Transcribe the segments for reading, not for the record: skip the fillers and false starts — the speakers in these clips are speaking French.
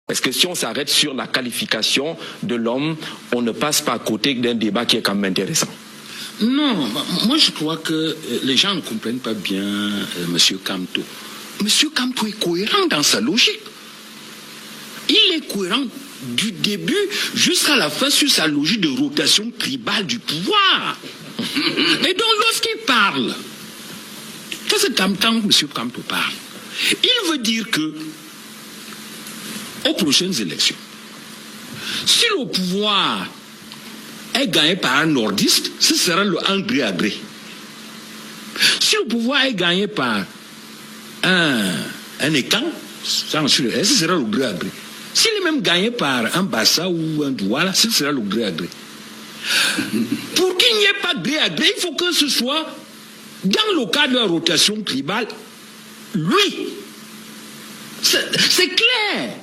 Parce que si on s'arrête sur la qualification de l'homme, on ne passe pas à côté d'un débat qui est quand même intéressant. Non, moi je crois que les gens ne comprennent pas bien M. Kamto. M. Kamto est cohérent dans sa logique. Il est cohérent du début jusqu'à la fin sur sa logique de rotation tribale du pouvoir. Et donc lorsqu'il parle, quand M. Kamto parle, il veut dire que aux prochaines élections, si le pouvoir est gagné par un nordiste, ce sera le gré à gré. Si le pouvoir est gagné par un écan, ce sera le gré à gré. S'il est même gagné par un Bassa ou un Douala, ce sera le gré à gré. Pour qu'il n'y ait pas de gré à gré, il faut que ce soit, dans le cadre de la rotation tribale, lui. C'est clair.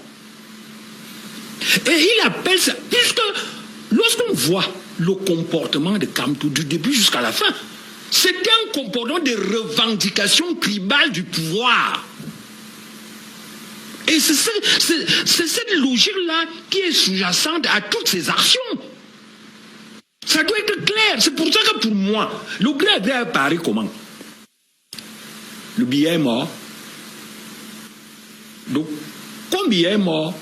Et il appelle ça, puisque lorsqu'on voit le comportement de Kamto du début jusqu'à la fin, c'était un comportement de revendication tribale du pouvoir. Et c'est cette logique-là qui est sous-jacente à toutes ces actions. Ça doit être clair. C'est pour ça que pour moi, le gré à gré apparaît comment? Le billet est mort. Donc, comme billet est mort,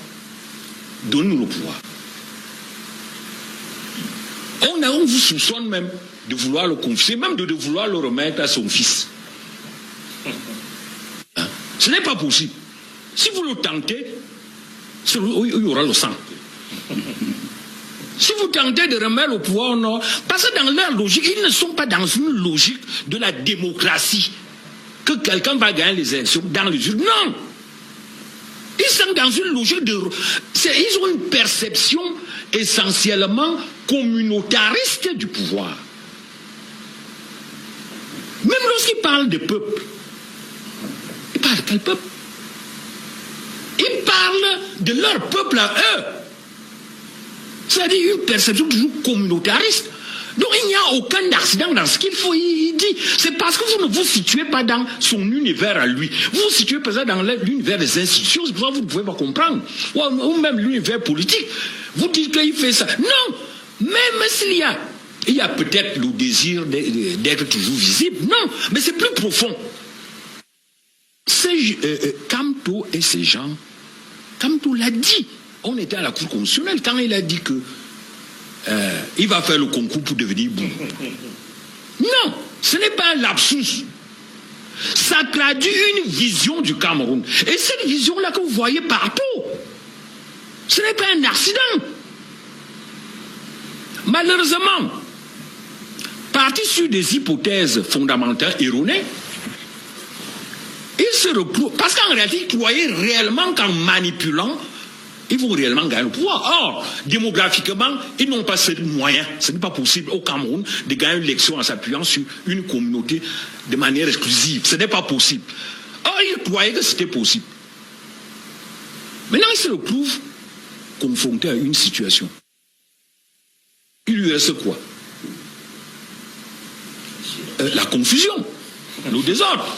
donne-nous le pouvoir. On vous soupçonne même de vouloir le confier, même de vouloir le remettre à son fils. Hein? Ce n'est pas possible. Si vous le tentez, il y aura le sang. Si vous tentez de remettre le pouvoir au nord, parce que dans leur logique, ils ne sont pas dans une logique de la démocratie, que quelqu'un va gagner les élections dans les urnes. Non! Ils sont dans une logique de... Ils ont une perception essentiellement communautariste du pouvoir. Même lorsqu'ils parlent de peuple, ils parlent de quel peuple? Ils parlent de leur peuple à eux. C'est-à-dire une perception toujours communautariste. Donc il n'y a aucun accident dans ce qu'il faut. Il dit, c'est parce que vous ne vous situez pas dans son univers à lui. Vous vous situez peut-être dans l'univers des institutions, c'est pour ça que vous ne pouvez pas comprendre. Ou même l'univers politique. Vous dites qu'il fait ça. Non, même s'il y a peut-être le désir d'être toujours visible. Non, mais c'est plus profond. Kamto et ces gens, Kamto l'a dit. On était à la Cour constitutionnelle quand il a dit que il va faire le concours pour devenir bon. Non, ce n'est pas un lapsus. Ça traduit une vision du Cameroun. Et cette vision-là que vous voyez partout, ce n'est pas un accident. Malheureusement, parti sur des hypothèses fondamentales erronées, ils se retrouvent. Parce qu'en réalité, ils croyaient réellement qu'en manipulant, ils vont réellement gagner le pouvoir. Or, démographiquement, ils n'ont pas ces moyens. Ce n'est pas possible au Cameroun de gagner une élection en s'appuyant sur une communauté de manière exclusive. Ce n'est pas possible. Or, ils croyaient que c'était possible. Maintenant, ils se retrouvent confrontés à une situation. Il lui reste quoi? La confusion, le désordre,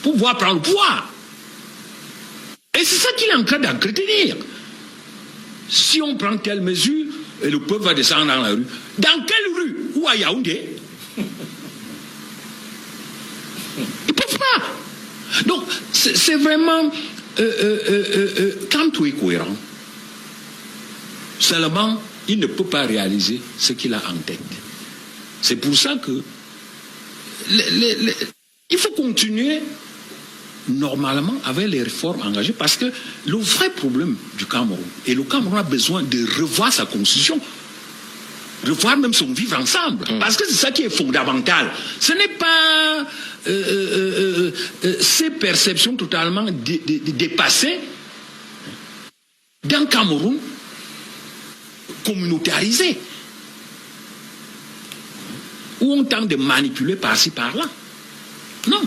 pour pouvoir prendre le pouvoir. Et c'est ça qu'il est en train d'entretenir. Si on prend telle mesure, et le peuple va descendre dans la rue. Dans quelle rue? Ou à Yaoundé? Ils ne peuvent pas. Donc, c'est vraiment... quand tout est cohérent, seulement, il ne peut pas réaliser ce qu'il a en tête. C'est pour ça que... il faut continuer normalement avec les réformes engagées, parce que le vrai problème du Cameroun, et le Cameroun a besoin de revoir sa constitution, revoir même son vivre ensemble, parce que c'est ça qui est fondamental. Ce n'est pas ces perceptions totalement dépassées d'un Cameroun communautarisé, où on tente de manipuler par-ci par-là. Non.